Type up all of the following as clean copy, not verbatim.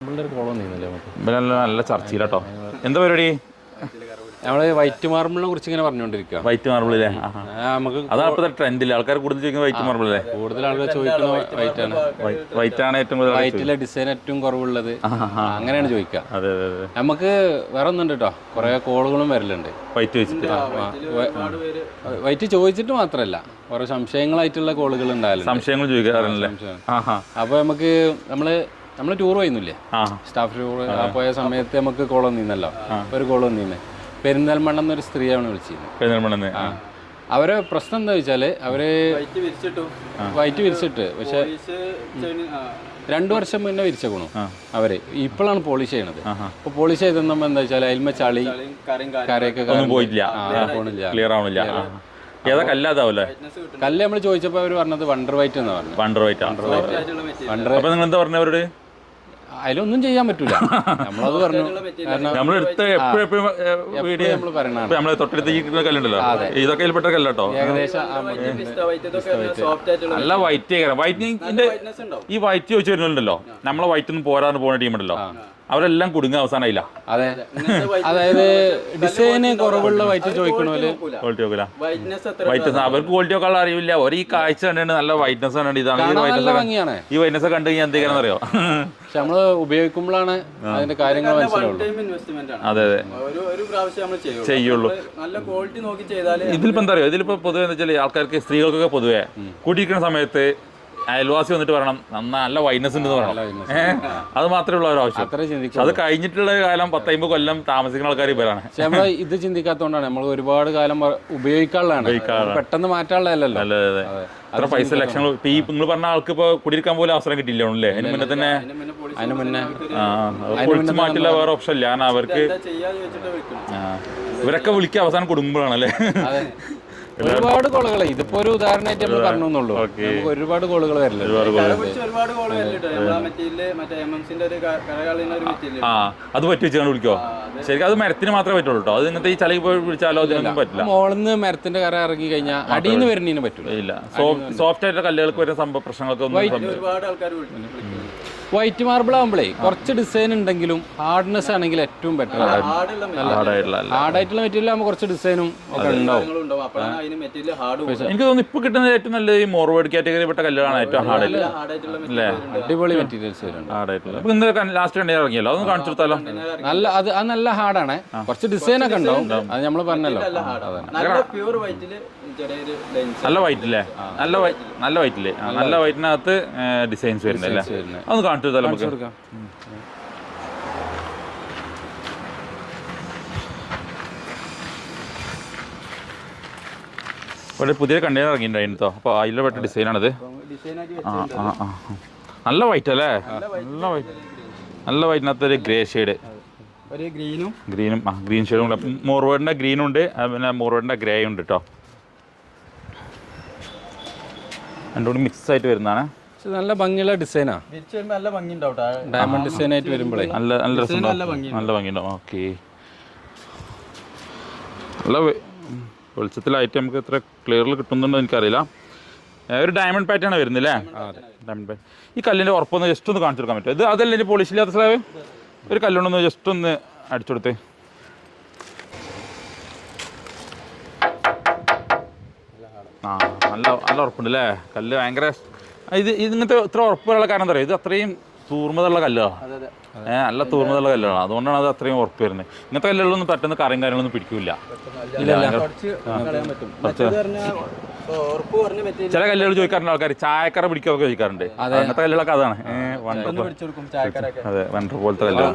നല്ല ചർച്ചയിലാട്ടോ. എന്താ പരിപാടി? നമ്മള് വൈറ്റ് മാർബിളിനെ കുറിച്ച് ഇങ്ങനെ പറഞ്ഞുകൊണ്ടിരിക്കുക. വൈറ്റ് മാർബിളില്ലേ? നമുക്ക് അതാണ് ട്രെൻഡില്ല. ആൾക്കാർ കൂടുതൽ ചോദിക്കുന്നത് വൈറ്റ് മാർബിളല്ലേ? കൂടുതൽ ആൾക്കാർ ചോദിക്കുന്നത് വൈറ്റ് ആണ്. വൈറ്റ് ആണ് ഏറ്റവും കൂടുതൽ. വൈറ്റിലെ ഡിസൈൻ ഏറ്റവും കുറവുള്ളത് അങ്ങനെയാണ് ചോദിക്കുക. അതെ അതെ അതെ. നമുക്ക് വേറെ ഒന്നുണ്ട് കേട്ടോ, കുറെ കോളുകളും വരലുണ്ട് വൈറ്റ് വെച്ചിട്ട്. വൈറ്റ് ചോദിച്ചിട്ട് മാത്രമല്ല, ഓരോ സംശയങ്ങളായിട്ടുള്ള കോളുകൾ ഉണ്ടായാലും സംശയങ്ങൾ ചോദിക്കാറില്ലേ? അപ്പൊ നമ്മള് ടൂർ പോയിരുന്നില്ലേ, സ്റ്റാഫ് ടൂർ പോയ സമയത്ത് നമുക്ക് കോൾ വന്നിരുന്നല്ലോ. ഒരു കോൾ വന്നിരുന്നേ പെരിന്തൽമണ്ണ എന്നൊരു സ്ത്രീയാണ് വിളിച്ചിരുന്നത്. അവരെ പ്രശ്നം എന്താ വെച്ചാല് അവര് വൈറ്റ് വിരിച്ചിട്ട്, പക്ഷെ 2 വർഷം മുന്നേ വിരിച്ചേക്കണു അവര്. ഇപ്പോഴാണ് പോളിഷ് ചെയ്യണത്. അപ്പൊ പോളിഷ് ചെയ്തെന്നോ എന്താ വെച്ചാൽ അതിന്മേ ചളി കരയൊക്കെ പോയില്ല, ക്ലിയർ ആവണില്ല. ഏതാ കല്ലാതാവൂല്ലേ? കല്ല് നമ്മൾ ചോദിച്ചപ്പോ അവര് പറഞ്ഞത് വണ്ടർ വൈറ്റ് എന്നാ പറഞ്ഞു. Wonder white. അപ്പൊ നിങ്ങൾ എന്താ പറഞ്ഞ അവരോട്? അതിലൊന്നും ചെയ്യാൻ പറ്റൂല, നമ്മളത് പറഞ്ഞു. നമ്മളെടുത്ത് എപ്പോഴും വീഡിയോ നമ്മള് തൊട്ടടുത്ത് ഈ കല്ലുണ്ടല്ലോ, ഇതൊക്കെ അതിൽപ്പെട്ട കല്ലോ. ഏകദേശം നല്ല വൈറ്റ് വൈറ്റിന്റെ ഈ വൈറ്റ് ചോദിച്ചു വരുന്നുണ്ടല്ലോ. നമ്മളെ വൈറ്റ് ഒന്നും പോരാന്ന് പോകുന്ന ടീമുണ്ടല്ലോ, അവരെല്ലാം കുടുങ്ങ അവസാനമായില്ല. അതെ, അതായത് ഡിസൈന് കുറവുള്ള വൈറ്റ് ചോദിക്കണോല് ക്വാളിറ്റി നോക്കില്ല. വൈറ്റ്നസ് അവർക്ക് ക്വാളിറ്റി ഒക്കെ അറിയില്ല. ഒരു ഈ കാഴ്ച കണ്ടിട്ട് നല്ല വൈറ്റ്നസ് കണ്ടിട്ട് ഇതാണ് ഭംഗിയാണ്. ഈ വൈറ്റ്നസ് കണ്ടു കഴിഞ്ഞാൽ എന്തെങ്കിലും അറിയോ? പക്ഷെ നമ്മള് ഉപയോഗിക്കുമ്പോഴാണ് അതിന്റെ കാര്യങ്ങൾ മനസ്സിലാവുള്ളൂ. അതെ അതെ, ചെയ്യുള്ളൂ. ഇതിലിപ്പോ എന്താ അറിയോ? ഇതിലിപ്പോ പൊതുവെ എന്താ വെച്ചാൽ ആൾക്കാർക്ക്, സ്ത്രീകൾക്കൊക്കെ പൊതുവെ കൂട്ടിയിരിക്കുന്ന സമയത്ത് അയൽവാസി വന്നിട്ട് പറയണം നല്ല വൈറ്റ്നസ് ഉണ്ടെന്ന് പറയണം. അത് മാത്രമേ ഉള്ള ഒരു ആവശ്യം. അത് കഴിഞ്ഞിട്ടുള്ള കാലം 10-50 കൊല്ലം താമസിക്കുന്ന ആൾക്കാർ ഇവരാണ്. പക്ഷെ നമ്മൾ ഇത് ചിന്തിക്കാത്തതുകൊണ്ടാണ് നമ്മൾ ഒരുപാട് കാലം ഉപയോഗിക്കാനുള്ളതാണ്, പെട്ടെന്ന് മാറ്റാനുള്ളതല്ലോ. അതെ അതെ, അത്ര പൈസ ലക്ഷങ്ങൾ. ഇപ്പൊ ഈ നിങ്ങൾ പറഞ്ഞ ആൾക്ക് ഇപ്പൊ കുടിയിരിക്കാൻ പോലും അവസരം കിട്ടില്ല അല്ലേ? അതിന് മുന്നേ തന്നെ പൊളിച്ചു മാറ്റില്ല, വേറെ ഓപ്ഷൻ ഇല്ല. കാരണം അവർക്ക് ഇവരൊക്കെ വിളിക്കുക അവസാനം കുടുംബങ്ങളാണല്ലേ. ഒരുപാട് കോളുകൾ, ഇതിപ്പോ ഒരു ഉദാഹരണമായിട്ട് നമ്മൾ പറഞ്ഞുള്ളൂ. ഒരുപാട് കോളുകൾ വരില്ല. അത് പറ്റി വെച്ചാൽ വിളിക്കോ? ശരിക്കും അത് മരത്തിന് മാത്രമേ പറ്റുള്ളൂ കേട്ടോ. അത് ഇങ്ങനത്തെ ഈ ചളി പോയി വിളിച്ചാലോ അതിനൊന്നും പറ്റില്ല. മോളിന്ന് മരത്തിന്റെ കര ഇറങ്ങി കഴിഞ്ഞാൽ അടിയിൽ നിന്ന് വരുന്നതിന് പറ്റില്ല. ഇല്ല, സോഫ്റ്റ് ആയിട്ടുള്ള കല്ലുകൾക്ക് വരുന്ന സംഭവ പ്രശ്നങ്ങളൊക്കെ വൈറ്റ് മാർബിൾ ആകുമ്പോഴേ കുറച്ച് ഡിസൈൻ ഉണ്ടെങ്കിലും ഹാർഡ്നെസ് ആണെങ്കിൽ ഏറ്റവും ബെറ്റർ. ഹാർഡായിട്ടുള്ള മെറ്റീരിയൽ ആകുമ്പോൾ കുറച്ച് ഡിസൈനും ഒക്കെ ഉണ്ടാവും. എനിക്ക് തോന്നുന്നു ഇപ്പൊ കിട്ടുന്ന ഏറ്റവും നല്ല ഈ മോർവേഡ് കാറ്റഗറി പെട്ട കല്ലുകളാണ് ഏറ്റവും ഹാർഡ് അല്ലേ? അടിപൊളി മെറ്റീരിയൽസ് വരുന്നുണ്ട്. ഹാർഡായിട്ടുള്ള ലാസ്റ്റ് കണ്ടേ ഇറങ്ങിയല്ലോ, അതൊന്ന് കാണിച്ചു കൊടുത്താലോ? അത് നല്ല ഹാർഡാണ്, കുറച്ച് ഡിസൈൻ ഒക്കെ ഉണ്ടാവും. അത് നമ്മൾ പറഞ്ഞല്ലോ. നല്ല വൈറ്റ് അല്ലേ? നല്ല വൈറ്റില്ലേ? നല്ല വൈറ്റിനകത്ത് ഡിസൈൻസ് വരുന്നല്ലേ? അതൊന്ന് കാണിച്ചു കൊടുത്താലോ നമുക്ക്? ഇവിടെ പുതിയ കണ്ടെയ്നർ ഇറങ്ങിയിട്ടുണ്ടായിരുന്നോ? അപ്പോൾ അതിലെ പെട്ട ഡിസൈനാണിത്. നല്ല വൈറ്റ് അല്ലേ? നല്ല വൈറ്റിനകത്ത് ഒരു ഗ്രേ ഷെയ്ഡ്, ഗ്രീനും ഗ്രീൻ ഷെയ്ഡും ഉണ്ട്. മോർവേഡിൻ്റെ ഗ്രീനും ഉണ്ട്, പിന്നെ മോർവേഡിൻ്റെ ഗ്രേ ഉണ്ട് കേട്ടോ. രണ്ടും കൂടി മിക്സ് ആയിട്ട് വരുന്നതാണ്. നല്ല ഭംഗിയുള്ള ഡിസൈനാ. ഡയമണ്ട് ഡിസൈൻ ആയിട്ട് വരുമ്പോഴേ നല്ല രസം, നല്ല ഭംഗിയുണ്ടാവും. ഓക്കെ, നല്ല വെളിച്ചത്തിലായിട്ട് നമുക്ക് എത്ര ക്ലിയറിൽ കിട്ടുന്നുണ്ടോ എനിക്കറിയില്ല. ഒരു ഡയമണ്ട് പാറ്റേൺ വരുന്നില്ലേ? Diamond pattern. ഈ കല്ലിൻ്റെ ഉറപ്പൊന്ന് ജസ്റ്റ് ഒന്ന് കാണിച്ചു കൊടുക്കാൻ പറ്റും? ഇത് അതല്ല ഇനി പോളിഷില്ലാത്ത സ്ലാബ്. ഒരു കല്ലുകൊണ്ടൊന്ന് ജസ്റ്റ് ഒന്ന് അടിച്ചു കൊടുത്ത്. നല്ല ഉറപ്പുണ്ട് അല്ലേ? കല്ല് ഭയങ്കര ഇങ്ങനത്തെ ഇത്ര ഉറപ്പുള്ള കാരണം എന്താ പറയുക? ഇത് അത്രയും തൂർമതുള്ള കല്ലാണ്. നല്ല തൂർമതുള്ള കല്ലാണ്, അതുകൊണ്ടാണ് അത് അത്രയും ഉറപ്പ് വരുന്നത്. ഇങ്ങനത്തെ കല്ലുകളൊന്നും പെട്ടെന്ന് കറിയും കാര്യങ്ങളൊന്നും പിടിക്കില്ല. ചില കല്ലുകൾ ചോദിക്കാറുണ്ട് ആൾക്കാർ, ചായക്കറ പിടിക്കുകയൊക്കെ ചോദിക്കാറുണ്ട്. അങ്ങനത്തെ കല്ലുകളൊക്കെ അതാണ്. അതെ, വണ്ടർ പോലത്തെ കല്ലുകൾ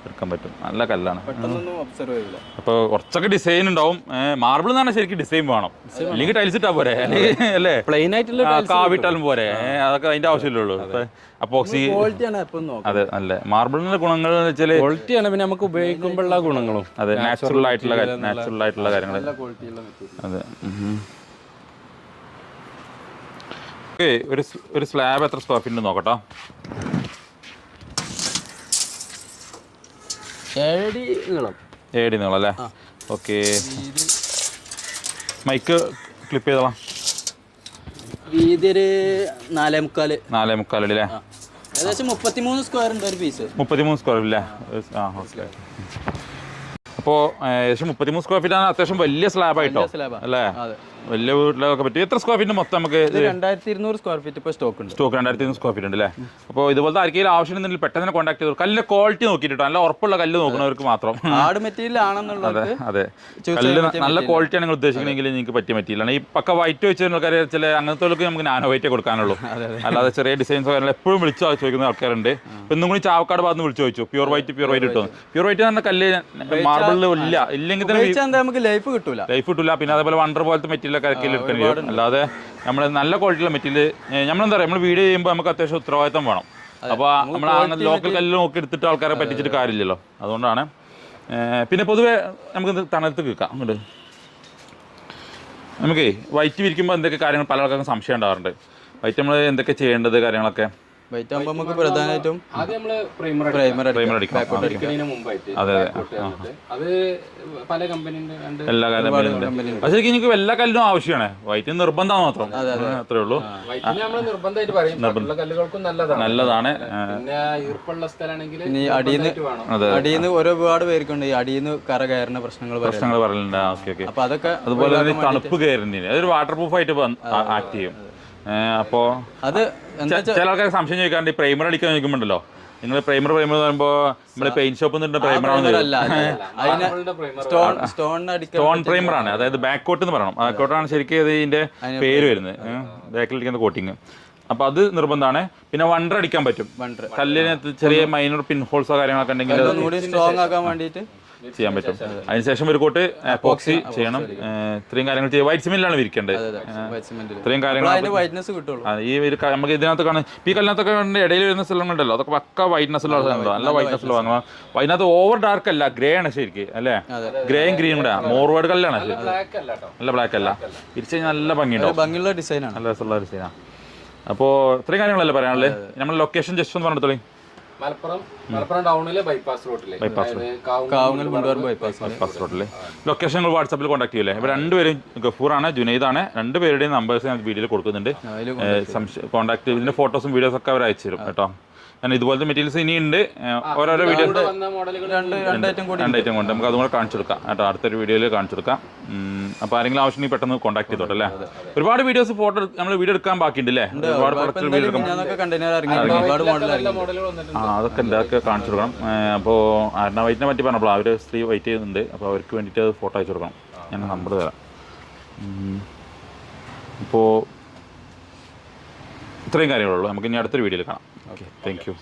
എടുക്കാൻ പറ്റും. നല്ല കല്ലാണ്. അപ്പോൾ കുറച്ചൊക്കെ ഡിസൈൻ ഉണ്ടാവും. മാർബിൾ എന്ന് പറഞ്ഞാൽ ശരിക്കും ഡിസൈൻ വേണം, അല്ലെങ്കിൽ ടൈൽസ് ഇട്ടാൽ പോരെ, അല്ലേ പ്ലെയിൻ ആയിട്ടുള്ള കാവിട്ടാലും പോരെ. അതൊക്കെ അതിന്റെ ആവശ്യമില്ലുള്ളൂ. അപ്പോക്സി അതെ, നല്ല മാർബിളിന്റെ ഗുണങ്ങൾ എന്ന് വെച്ചാൽ ക്വാളിറ്റിയാണ്, പിന്നെ നമുക്ക് ഉപയോഗിക്കുമ്പോഴുള്ള ഗുണങ്ങളും. അതെ, നാച്ചുറൽ ആയിട്ടുള്ള കാര്യങ്ങൾ. അതെ. ഒരു സ്ലാബ് എത്ര സ്ക്വയർ ഫീറ്റ് നോക്കട്ടോ? 7 അടി നീളം അല്ലേ? ഓക്കെ, മൈക്ക് ക്ലിപ്പ് ചെയ്തോളാം. വീതി 4.25 അടി അല്ലേ? ഏകദേശം 33 സ്ക്വയർ ഉണ്ട് ഒരു പീസ്. 33 സ്ക്വയർ ഇല്ലേ? ആ ഓക്കെ. അപ്പോൾ ഏകദേശം 33 സ്ക്വയർ ഫീറ്റ് ആണ്. അത്യാവശ്യം വലിയ സ്ലാബായിട്ടോ അല്ലേ? വലിയ വീട്ടിലൊക്കെ പറ്റും. എത്ര സ്ക്വയർ ഫീറ്റ് മൊത്തം നമുക്ക്? 2200 സ്ക്വയർ ഫീറ്റ് ഇപ്പോൾ സ്റ്റോക്ക് ഉണ്ട്. സ്റ്റോക്ക് 2200 സ്ക്വയർ ഫീറ്റ് ഉണ്ട് അല്ലേ? അപ്പോൾ ഇതുപോലത്തെ ആർക്കെങ്കിലും ആവശ്യമുണ്ടെങ്കിൽ പെട്ടെന്ന് കോൺടാക്ട് ചെയ്തു. കല്ലിന്റെ ക്വാളിറ്റി നോക്കിയിട്ട്, നല്ല ഉറപ്പുള്ള കല്ല് നോക്കുന്നവർക്ക് മാത്രം. ആട് മെറ്റീരിയൽ ആണെന്നുള്ളത്. അതെ, കല്ല് നല്ല ക്വാളിറ്റിയാണ് നിങ്ങൾ ഉദ്ദേശിക്കണമെങ്കിൽ നിങ്ങൾക്ക് പറ്റിയ മെറ്റീരിയലാണ്. ഈ പക്ക വൈറ്റ് വെച്ച് ആൾക്കാർ ചില അങ്ങനത്തെ നമുക്ക് നാനോ വൈറ്റേ കൊടുക്കാനുള്ളൂ. അല്ലാതെ ചെറിയ ഡിസൈൻസോ കാര്യങ്ങൾ എപ്പോഴും വിളിച്ചു ചോദിക്കുന്ന ആൾക്കാരുണ്ട്. ഇപ്പം ഇന്നും കൂടി ചാവക്കാട് ഭാഗത്ത് വിളിച്ചു ചോദിച്ചു പ്യൂർ വൈറ്റ് കിട്ടും. പ്യൂർ വൈറ്റ് പറഞ്ഞ കല്ല് മാർബിളിൽ ഇല്ലെങ്കിൽ തന്നെ നമുക്ക് ലൈഫ് കിട്ടൂല. പിന്നെ അതേപോലെ വണ്ടർ പോലത്തെ മെറ്റീരിയൽ കരക്കിൽ എടുക്കേണ്ടി വരും. അല്ലാതെ നമ്മൾ നല്ല ക്വാളിറ്റിയുള്ള മെറ്റീരിയൽ നമ്മളെന്താ പറയുക, നമ്മൾ വീഡിയോ ചെയ്യുമ്പോൾ നമുക്ക് അത്യാവശ്യം ഉത്തരവാദിത്തം വേണം. അപ്പോൾ നമ്മൾ അങ്ങനെ ലോക്കൽ കല്ല് നോക്കി എടുത്തിട്ട് ആൾക്കാരെ പറ്റിച്ചിട്ട് കാര്യമില്ലല്ലോ. അതുകൊണ്ടാണ്. പിന്നെ പൊതുവേ നമുക്ക് തണലത്ത് കേൾക്കാം. നമുക്ക് വൈറ്റ് വിരിക്കുമ്പോൾ എന്തൊക്കെ കാര്യങ്ങൾ പല ആൾക്കാർക്കും സംശയം ഉണ്ടാവാറുണ്ട്. വൈറ്റ് നമ്മൾ എന്തൊക്കെ ചെയ്യേണ്ടത് കാര്യങ്ങളൊക്കെ? വൈറ്റ് ആകുമ്പോൾ നമുക്ക് പ്രധാനമായിട്ടും പ്രൈമർ അടിക്കും. അതെ അത് പല കമ്പനിന്റെ എല്ലാ കമ്പനിയും. പക്ഷേ എനിക്ക് എല്ലാ കല്ലും ആവശ്യമാണ്. വൈറ്റ് നിർബന്ധമാണ് മാത്രം, അത്രേ ഉള്ളൂ. നല്ലതാണ്. അടിയിന്ന് ഒരുപാട് പേർക്കുണ്ട് ഈ അടിയിന്ന് കറ കയറുന്ന പ്രശ്നങ്ങൾ പറയലുണ്ട്. Okay okay. അപ്പൊ അതൊക്കെ അതുപോലെ തന്നെ തണുപ്പ് കയറുന്നതിന് അതൊരു വാട്ടർ പ്രൂഫ് ആയിട്ട് ആക്ട് ചെയ്യും. അപ്പോൾ അത് ചില ആൾക്കാർ സംശയം ചോദിക്കാറുണ്ട്. ഈ പ്രൈമർ അടിക്കാൻ ചോദിക്കുമ്പോണ്ടല്ലോ, നിങ്ങൾ പ്രൈമർ പറയുമ്പോൾ നമ്മുടെ പെയിന്റ് ഷോപ്പിൽ നിന്ന് സ്റ്റോൺ പ്രൈമർ ആണ്. അതായത് ബാക്ക് കോട്ട് എന്ന് പറയണം. ബാക്ക് കോട്ടാണ് ശരിക്കും ഇതിന്റെ പേര് വരുന്നത്, ബാക്കിലിരിക്കുന്ന കോട്ടിങ്. അപ്പൊ അത് നിർബന്ധമാണ്. പിന്നെ വണ്ടർ അടിക്കാൻ പറ്റും. കല്ലിന് ചെറിയ മൈനർ പിൻ ഹോൾസോ കാര്യങ്ങളൊക്കെ ഉണ്ടെങ്കിൽ സ്ട്രോങ് ആക്കാൻ വേണ്ടിയിട്ട് ചെയ്യാൻ പറ്റും. അതിനുശേഷം ഒരു കോട്ട് എപ്പോക്സി ചെയ്യണം. ഇത്രയും കാര്യങ്ങൾ ചെയ്യും. വൈറ്റ് സിമെന്റിലാണ് വിരിക്കേണ്ടത്. ഇത്രയും കാര്യങ്ങൾ ഈ നമുക്ക് ഇതിനകത്ത് കാണും. ഈ കല്ലിനകത്തൊക്കെ ഇടയിൽ വരുന്ന സ്ഥലങ്ങളുണ്ടല്ലോ, അതൊക്കെ പക്ക വൈറ്റ്നസ് ഉള്ള സ്ഥലമുണ്ടോ, നല്ല വൈറ്റ്നസ് വാങ്ങണം. അതിനകത്ത് ഓവർ ഡാർക്ക് അല്ല, ഗ്രേ ആണ് ശരിക്കും അല്ലേ? ഗ്രേയും ഗ്രീനും കൂടെ മോർവേഡ് കല്ലാണ്. നല്ല ബ്ലാക്ക് അല്ല. വിരിച്ച് കഴിഞ്ഞാൽ നല്ല ഭംഗിയുള്ള ഡിസൈനാണ്, നല്ല രസമുള്ള ഡിസൈനാണ്. അപ്പോൾ ഇത്രയും കാര്യങ്ങളല്ലേ പറയാനുള്ളത്. നമ്മുടെ ലൊക്കേഷൻ ജസ്റ്റ് ഒന്ന് പറഞ്ഞിട്ടോളി. മലപ്പുറം ടൗണിലെ ബൈപ്പാസ് റോഡില് ലൊക്കേഷൻ വാട്സാപ്പിൽ കോൺടാക്ട് ചെയ്യില്ലേ? ഇവർ രണ്ടുപേരും ഗഫൂറാണ്, ജുനൈദാണ്. രണ്ടുപേരുടെയും നമ്പേഴ്സ് ഞാൻ വീഡിയോയിൽ കൊടുക്കുന്നുണ്ട്. കോൺടാക്ട് ഇതിന്റെ ഫോട്ടോസും വീഡിയോസും ഒക്കെ അവർ അയച്ചു തരും കേട്ടോ. ഞാൻ ഇതുപോലത്തെ മെറ്റീരിയൽസ് ഇനിയുണ്ട്. ഓരോരോ വീഡിയോ രണ്ടൈറ്റം കൊണ്ട് നമുക്ക് അതും കൂടെ കാണിച്ചു കൊടുക്കാം കേട്ടോ. അടുത്തൊരു വീഡിയോയിൽ കാണിച്ചു കൊടുക്കാം. അപ്പോൾ ആരെങ്കിലും ആവശ്യമെങ്കിൽ പെട്ടെന്ന് കോൺടാക്ട് ചെയ്തോട്ടെ അല്ലേ? ഒരുപാട് വീഡിയോസ് ഫോട്ടോ നമ്മൾ വീഡിയോ എടുക്കാൻ ബാക്കിയുണ്ട് അല്ലേ? ഒരുപാട് പ്രൊഡക്റ്റ് വീഡിയോ എടുക്കാം. അതൊക്കെ കാണിച്ചു കൊടുക്കണം. അപ്പോൾ ആരണ വൈറ്റിനെ പറ്റി പറഞ്ഞപ്പോൾ അവർ സ്ത്രീ വെയിറ്റ് ചെയ്യുന്നുണ്ട്. അപ്പോൾ അവർക്ക് വേണ്ടിയിട്ട് അത് ഫോട്ടോ അയച്ചു കൊടുക്കണം. ഞാൻ നമ്പർ തരാം. ഇപ്പോൾ ഇത്രയും കാര്യങ്ങളുള്ളൂ. നമുക്ക് ഇനി അടുത്തൊരു വീഡിയോയിൽ കാണാം. Okay, thank you.